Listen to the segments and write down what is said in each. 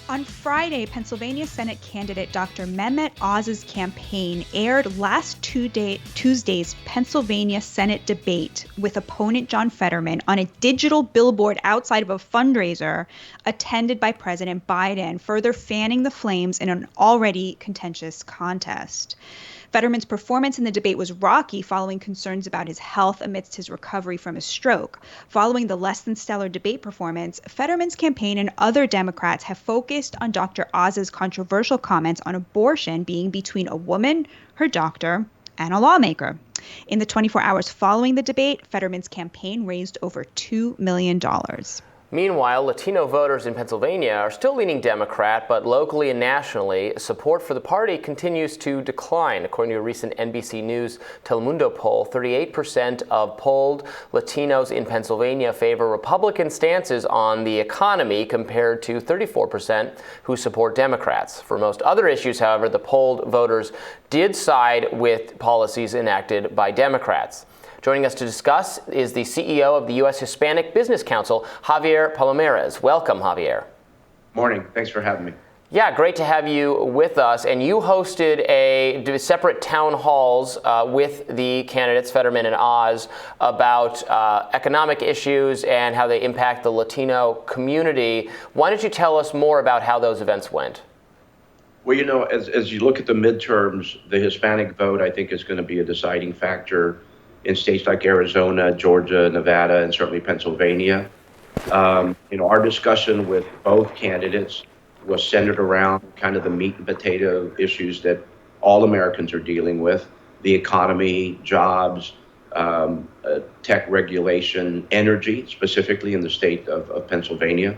On Friday, Pennsylvania Senate candidate Dr. Mehmet Oz's campaign aired last Tuesday's Pennsylvania Senate debate with opponent John Fetterman on a digital billboard outside of a fundraiser attended by President Biden, further fanning the flames in an already contentious contest. Fetterman's performance in the debate was rocky following concerns about his health amidst his recovery from a stroke. Following the less than stellar debate performance, Fetterman's campaign and other Democrats have focused on Dr. Oz's controversial comments on abortion being between a woman, her doctor, and a lawmaker. In the 24 hours following the debate, Fetterman's campaign raised over $2 million. Meanwhile, Latino voters in Pennsylvania are still leaning Democrat, but locally and nationally, support for the party continues to decline. According to a recent NBC News Telemundo poll, 38% of polled Latinos in Pennsylvania favor Republican stances on the economy compared to 34% who support Democrats. For most other issues, however, the polled voters did side with policies enacted by Democrats. Joining us to discuss is the CEO of the U.S. Hispanic Business Council, Javier Palomarez. Welcome, Javier. Morning. Thanks for having me. Yeah, great to have you with us. And you hosted a separate town halls with the candidates, Fetterman and Oz, about economic issues and how they impact the Latino community. Why don't you tell us more about how those events went? Well, as you look at the midterms, the Hispanic vote, I think, is going to be a deciding factor in states like Arizona, Georgia, Nevada, and certainly Pennsylvania. Our discussion with both candidates was centered around kind of the meat and potato issues that all Americans are dealing with: the economy, jobs, tech regulation, energy, specifically in the state of Pennsylvania.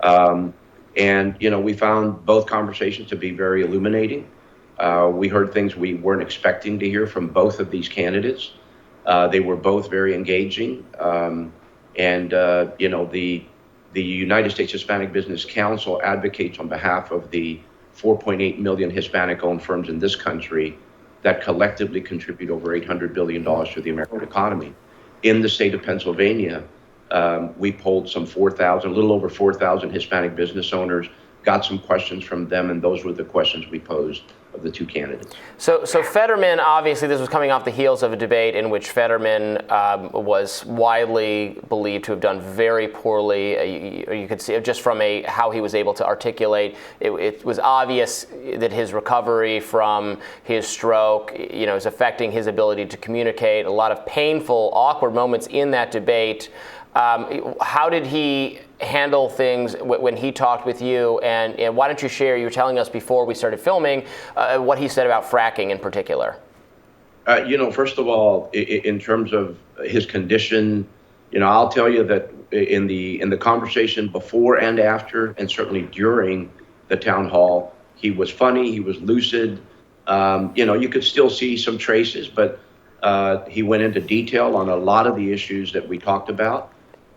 We found both conversations to be very illuminating. We heard things we weren't expecting to hear from both of these candidates. They were both very engaging. The United States Hispanic Business Council advocates on behalf of the 4.8 million Hispanic-owned firms in this country that collectively contribute over $800 billion to the American economy. In the state of Pennsylvania, we polled a little over 4,000 Hispanic business owners, got some questions from them, and those were the questions we posed of the two candidates. So Fetterman, obviously this was coming off the heels of a debate in which Fetterman was widely believed to have done very poorly. You could see just from how he was able to articulate, it was obvious that his recovery from his stroke, is affecting his ability to communicate. A lot of painful, awkward moments in that debate. How did he handle things when he talked with you? And why don't you share, you were telling us before we started filming, what he said about fracking in particular? First of all, in terms of his condition, I'll tell you that in the conversation before and after, and certainly during the town hall, he was funny, he was lucid. You could still see some traces, but he went into detail on a lot of the issues that we talked about.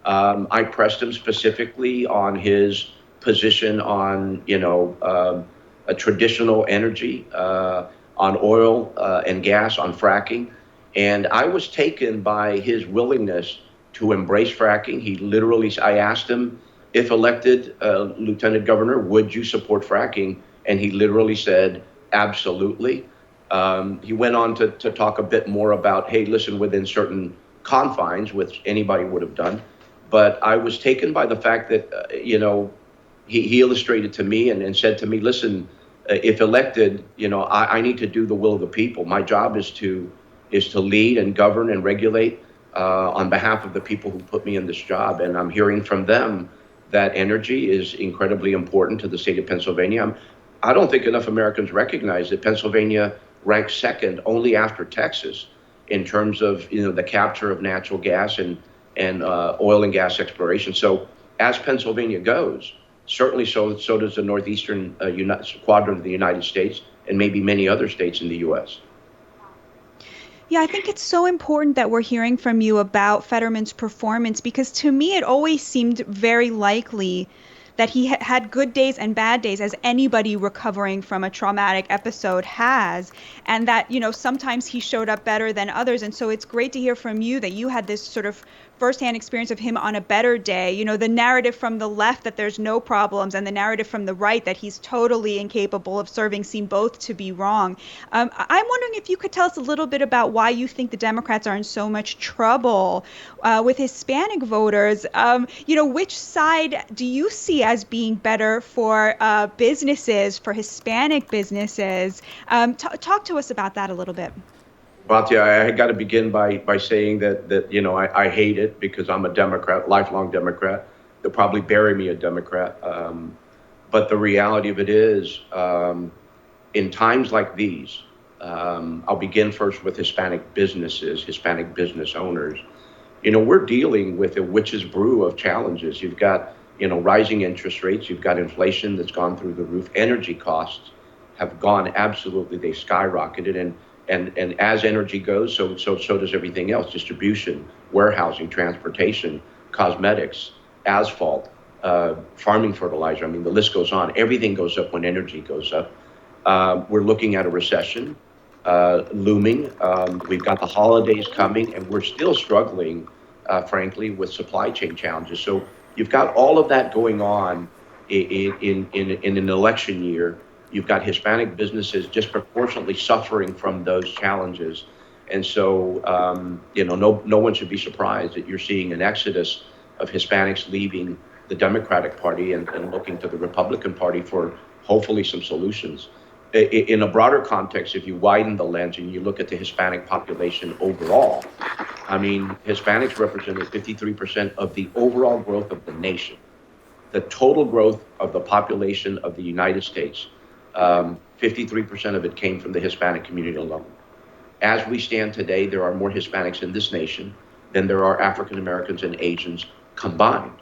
I pressed him specifically on his position on, a traditional energy, on oil and gas, on fracking. And I was taken by his willingness to embrace fracking. I asked him, if elected Lieutenant Governor, would you support fracking? And he literally said, absolutely. He went on to talk a bit more about, hey, listen, within certain confines, which anybody would have done. But I was taken by the fact that, he illustrated to me and said to me, listen, if elected, I need to do the will of the people. My job is to lead and govern and regulate on behalf of the people who put me in this job. And I'm hearing from them that energy is incredibly important to the state of Pennsylvania. I don't think enough Americans recognize that Pennsylvania ranks second only after Texas in terms of, the capture of natural gas and oil and gas exploration. So as Pennsylvania goes, certainly so does the northeastern quadrant of the United States and maybe many other states in the U.S. Yeah, I think it's so important that we're hearing from you about Fetterman's performance, because to me it always seemed very likely that he had good days and bad days, as anybody recovering from a traumatic episode has, and that, sometimes he showed up better than others. And so it's great to hear from you that you had this sort of firsthand experience of him on a better day. You know, the narrative from the left that there's no problems and the narrative from the right that he's totally incapable of serving seem both to be wrong. I'm wondering if you could tell us a little bit about why you think the Democrats are in so much trouble with Hispanic voters. You know, which side do you see as being better for businesses, for Hispanic businesses? Talk to us about that a little bit. Batya, I got to begin by saying that you know, I hate it because I'm a Democrat, lifelong Democrat. They'll probably bury me a Democrat. But the reality of it is, in times like these, I'll begin first with Hispanic businesses, Hispanic business owners. You know, we're dealing with a witch's brew of challenges. You've got, you know, rising interest rates. You've got inflation that's gone through the roof. Energy costs have gone absolutely, they skyrocketed. And as energy goes, so does everything else: distribution, warehousing, transportation, cosmetics, asphalt, farming fertilizer. I mean, the list goes on. Everything goes up when energy goes up. We're looking at a recession looming. We've got the holidays coming, and we're still struggling, frankly, with supply chain challenges. So you've got all of that going on in an election year. You've got Hispanic businesses disproportionately suffering from those challenges. And so, you know, no one should be surprised that you're seeing an exodus of Hispanics leaving the Democratic Party and looking to the Republican Party for hopefully some solutions. In a broader context, if you widen the lens and you look at the Hispanic population overall, I mean, Hispanics represented 53% of the overall growth of the nation. The total growth of the population of the United States, 53% of it came from the Hispanic community alone. As we stand today, there are more Hispanics in this nation than there are African Americans and Asians combined.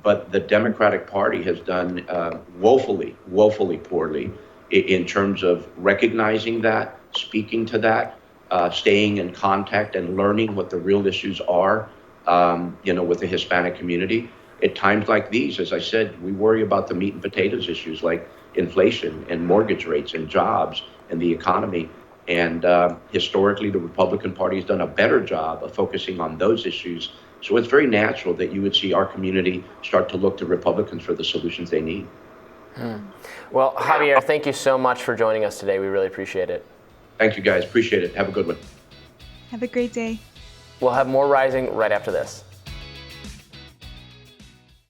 But the Democratic Party has done woefully poorly in terms of recognizing that, speaking to that, staying in contact and learning what the real issues are, you know, with the Hispanic community. At times like these, as I said, we worry about the meat and potatoes issues like inflation and mortgage rates and jobs and the economy. And historically, the Republican Party has done a better job of focusing on those issues. So it's very natural that you would see our community start to look to Republicans for the solutions they need. Well, Javier, thank you so much for joining us today. We really appreciate it. Thank you, guys. Appreciate it. Have a good one. Have a great day. We'll have more Rising right after this.